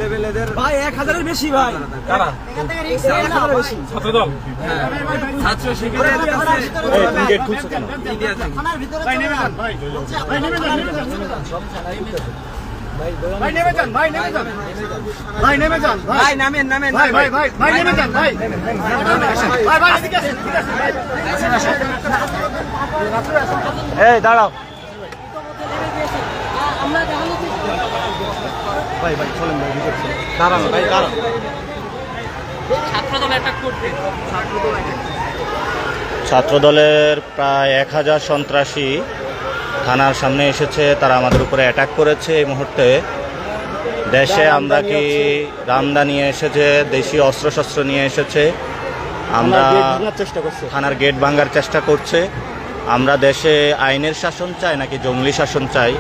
লেভেলের ভাই 1000-এর বেশি ভাই। কারা? এখান থেকে রিস্ক 1000-এর বেশি। ছাত্রদল। ছাত্র শিবিরের গেট খুলছে কেন? থানার ভিতরে ভাই নেমে যান ভাই। ভাই নেমে যান, নেমে যান, নেমে যান। ভাই নেমে যান, ভাই নেমে যান। ভাই নেমে যান, ভাই নামেন নামেন ভাই ভাই ভাই ভাই নেমে যান ভাই। ভাই ভাই এদিকে আসেন, এদিকে আসেন ভাই। এই দাঁড়াও ভাই ভাই চলেন ভাই ভিতরে চলেন। দাঁড়ান ভাই দাঁড়ান ছাত্রদলের প্রায় 1000 সন্ত্রাসী থানার সামনে এসেছে। তারা আমাদের উপরে অ্যাটাক করেছে। এই মুহূর্তে দেশে আমরা কি রামদা নিয়ে এসেছে, দেশীয় অস্ত্রশস্ত্র নিয়ে এসেছে। আমরা থানার গেট ভাঙার চেষ্টা করছে। আমরা দেশে আইনের শাসন চাই নাকি জঙ্গলি শাসন চাই?